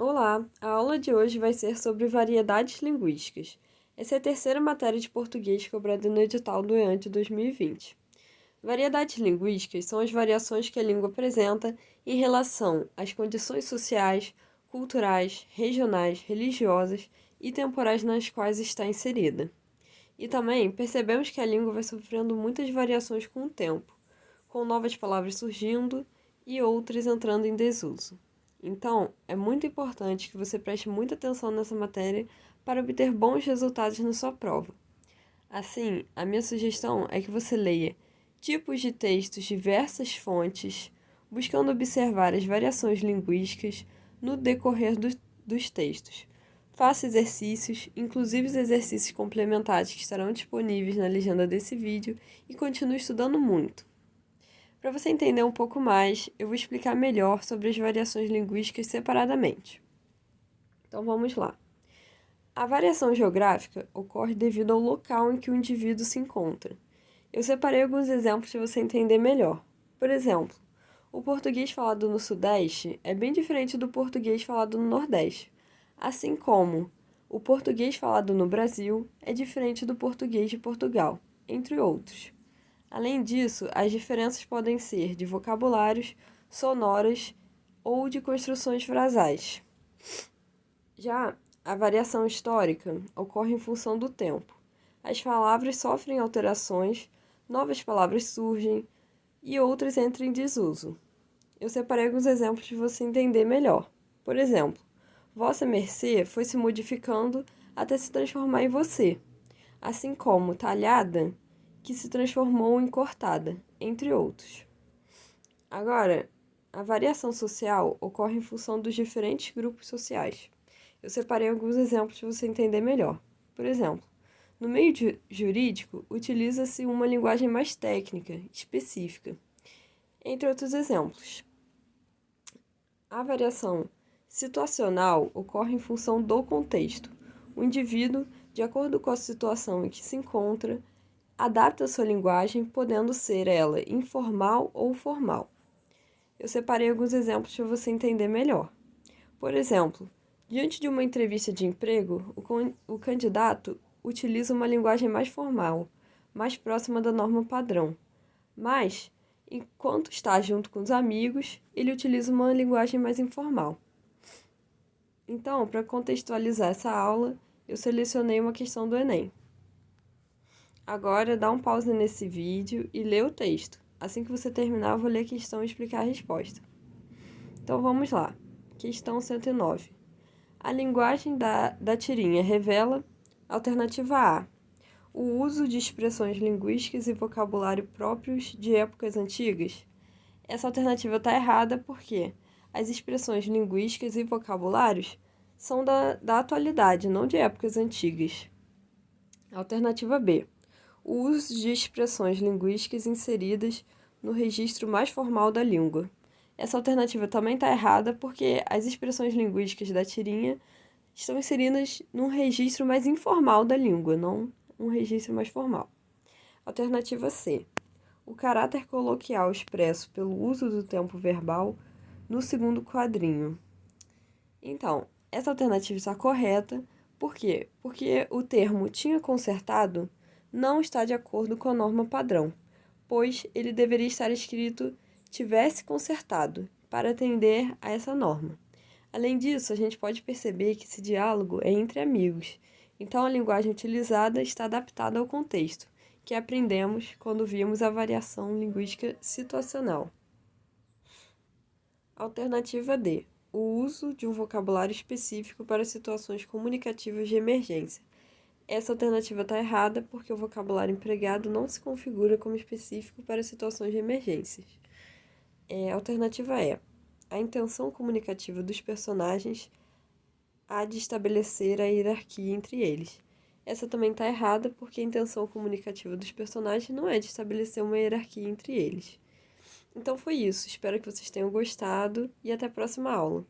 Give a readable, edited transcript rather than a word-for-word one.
Olá, a aula de hoje vai ser sobre variedades linguísticas. Essa é a terceira matéria de português cobrada no edital do EAN de 2020. Variedades linguísticas são as variações que a língua apresenta em relação às condições sociais, culturais, regionais, religiosas e temporais nas quais está inserida. E também percebemos que a língua vai sofrendo muitas variações com o tempo, com novas palavras surgindo e outras entrando em desuso. Então, é muito importante que você preste muita atenção nessa matéria para obter bons resultados na sua prova. Assim, a minha sugestão é que você leia tipos de textos de diversas fontes, buscando observar as variações linguísticas no decorrer dos textos. Faça exercícios, inclusive os exercícios complementares que estarão disponíveis na legenda desse vídeo, e continue estudando muito. Para você entender um pouco mais, eu vou explicar melhor sobre as variações linguísticas separadamente. Então vamos lá. A variação geográfica ocorre devido ao local em que o indivíduo se encontra. Eu separei alguns exemplos para você entender melhor. Por exemplo, o português falado no Sudeste é bem diferente do português falado no Nordeste, assim como o português falado no Brasil é diferente do português de Portugal, entre outros. Além disso, as diferenças podem ser de vocabulários, sonoras ou de construções frasais. Já a variação histórica ocorre em função do tempo. As palavras sofrem alterações, novas palavras surgem e outras entram em desuso. Eu separei alguns exemplos para você entender melhor. Por exemplo, vossa mercê foi se modificando até se transformar em você, assim como talhada, que se transformou em cortada, entre outros. Agora, a variação social ocorre em função dos diferentes grupos sociais. Eu separei alguns exemplos para você entender melhor. Por exemplo, no meio jurídico, utiliza-se uma linguagem mais técnica, específica. Entre outros exemplos, a variação situacional ocorre em função do contexto. O indivíduo, de acordo com a situação em que se encontra, adapta sua linguagem, podendo ser ela informal ou formal. Eu separei alguns exemplos para você entender melhor. Por exemplo, diante de uma entrevista de emprego, o candidato utiliza uma linguagem mais formal, mais próxima da norma padrão. Mas, enquanto está junto com os amigos, ele utiliza uma linguagem mais informal. Então, para contextualizar essa aula, eu selecionei uma questão do Enem. Agora, dá um pause nesse vídeo e lê o texto. Assim que você terminar, eu vou ler a questão e explicar a resposta. Então, vamos lá. Questão 109. A linguagem da tirinha revela, alternativa A, o uso de expressões linguísticas e vocabulário próprios de épocas antigas. Essa alternativa está errada porque as expressões linguísticas e vocabulários são da atualidade, não de épocas antigas. Alternativa B, o uso de expressões linguísticas inseridas no registro mais formal da língua. Essa alternativa também está errada porque as expressões linguísticas da tirinha estão inseridas num registro mais informal da língua, não um registro mais formal. Alternativa C, o caráter coloquial expresso pelo uso do tempo verbal no segundo quadrinho. Então, essa alternativa está correta. Por quê? Porque o termo tinha consertado não está de acordo com a norma padrão, pois ele deveria estar escrito tivesse consertado para atender a essa norma. Além disso, a gente pode perceber que esse diálogo é entre amigos, então a linguagem utilizada está adaptada ao contexto, que aprendemos quando vimos a variação linguística situacional. Alternativa D, o uso de um vocabulário específico para situações comunicativas de emergência. Essa alternativa está errada porque o vocabulário empregado não se configura como específico para situações de emergências. Alternativa E, a intenção comunicativa dos personagens há de estabelecer a hierarquia entre eles. Essa também está errada porque a intenção comunicativa dos personagens não é de estabelecer uma hierarquia entre eles. Então foi isso, espero que vocês tenham gostado e até a próxima aula.